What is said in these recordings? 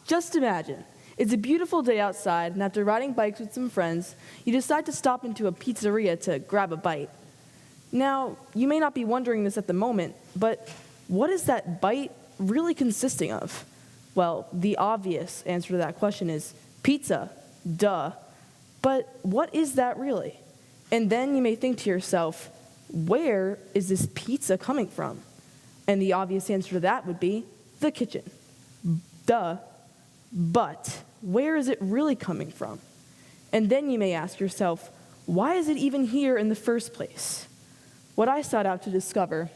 Just imagine. It's a beautiful day outside, and after riding bikes with some friends, you decide to stop into a pizzeria to grab a bite. Now, you may not be wondering this at the moment, but what is that bite really consisting of? Well, the obvious answer to that question is pizza, duh. But what is that really? And then you may think to yourself, where is this pizza coming from? And the obvious answer to that would be the kitchen. Duh. But where is it really coming from? And then you may ask yourself, why is it even here in the first place? What I sought out to discover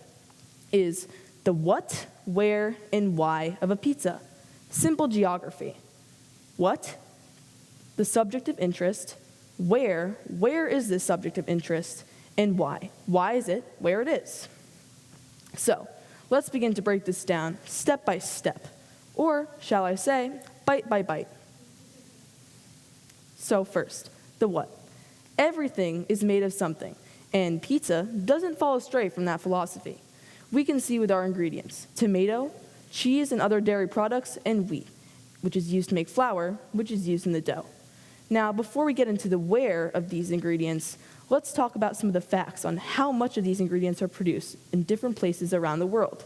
is the what, where, and why of a pizza. Simple geography. What? The subject of interest. Where is this subject of interest? And why? Why is it where it is? So, let's begin to break this down step by step. Or, shall I say, bite by bite. So first, the what. Everything is made of something, and pizza doesn't fall astray from that philosophy. We can see with our ingredients: tomato, cheese and other dairy products, and wheat, which is used to make flour, which is used in the dough. Now, before we get into the where of these ingredients, let's talk about some of the facts on how much of these ingredients are produced in different places around the world.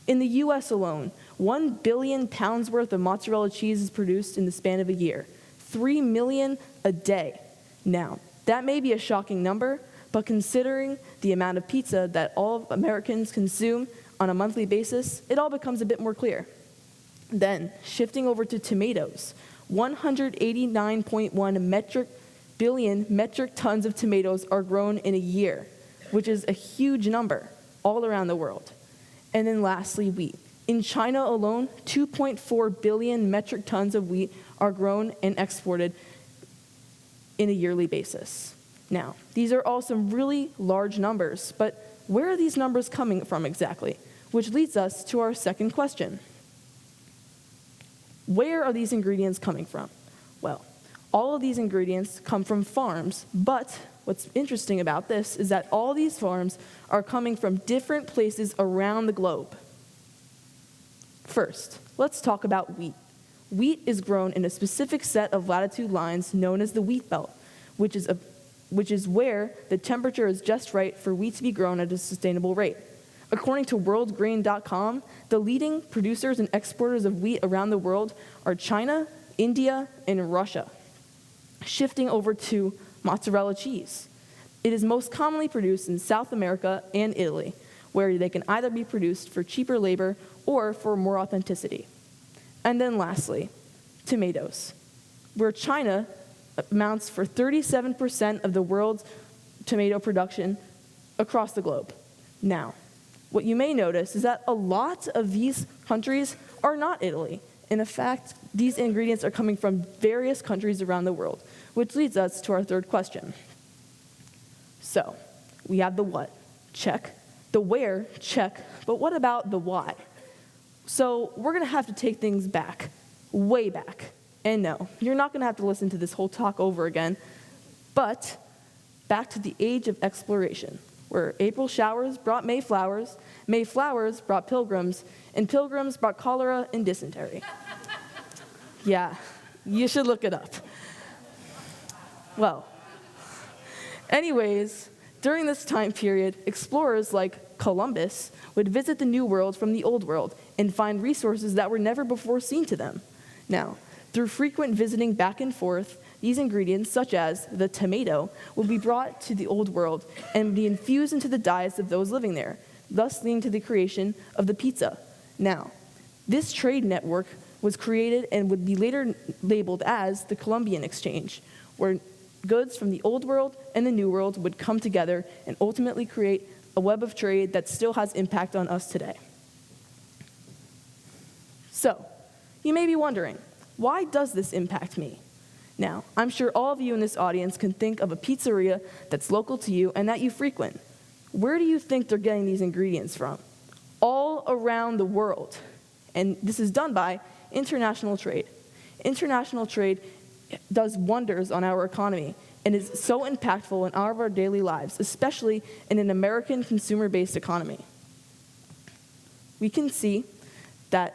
In the US alone, 1 billion pounds worth of mozzarella cheese is produced in the span of a year, 3 million a day. Now, that may be a shocking number, but considering the amount of pizza that all Americans consume on a monthly basis, it all becomes a bit more clear. Then, shifting over to tomatoes, 189.1 billion metric tons of tomatoes are grown in a year, which is a huge number all around the world. And then lastly, wheat. In China alone, 2.4 billion metric tons of wheat are grown and exported in a yearly basis. Now, these are all some really large numbers, but where are these numbers coming from exactly? Which leads us to our second question. Where are these ingredients coming from? Well, all of these ingredients come from farms, but what's interesting about this is that all these farms are coming from different places around the globe. First, let's talk about wheat. Wheat is grown in a specific set of latitude lines known as the wheat belt, which is where the temperature is just right for wheat to be grown at a sustainable rate. According to worldgrain.com, the leading producers and exporters of wheat around the world are China, India, and Russia. Shifting over to mozzarella cheese. It is most commonly produced in South America and Italy, where they can either be produced for cheaper labor or for more authenticity. And then lastly, tomatoes, where China amounts for 37% of the world's tomato production across the globe. Now, what you may notice is that a lot of these countries are not Italy. In fact, these ingredients are coming from various countries around the world, which leads us to our third question. So, we have the what, check. The where, check. But what about the why? So, we're going to have to take things back, way back. And no, you're not going to have to listen to this whole talk over again, but back to the age of exploration, where April showers brought May flowers brought pilgrims, and pilgrims brought cholera and dysentery. Yeah, you should look it up. Well, anyways, during this time period, explorers like Columbus would visit the New World from the Old World and find resources that were never before seen to them. Now, through frequent visiting back and forth, these ingredients, such as the tomato, will be brought to the Old World and be infused into the diets of those living there, thus leading to the creation of the pizza. Now, this trade network was created and would be later labeled as the Columbian Exchange, where goods from the Old World and the New World would come together and ultimately create a web of trade that still has impact on us today. So, you may be wondering, why does this impact me? Now, I'm sure all of you in this audience can think of a pizzeria that's local to you and that you frequent. Where do you think they're getting these ingredients from? All around the world. And this is done by international trade. International trade does wonders on our economy and is so impactful in all of our daily lives, especially in an American consumer-based economy. We can see that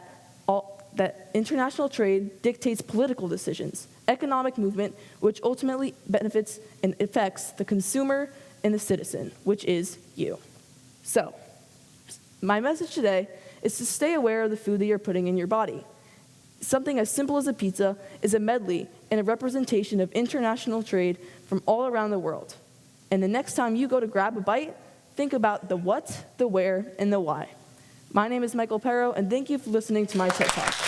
that international trade dictates political decisions, economic movement, which ultimately benefits and affects the consumer and the citizen, which is you. So, my message today is to stay aware of the food that you're putting in your body. Something as simple as a pizza is a medley and a representation of international trade from all around the world. And the next time you go to grab a bite, think about the what, the where, and the why. My name is Michael Perro, and thank you for listening to my TED Talk.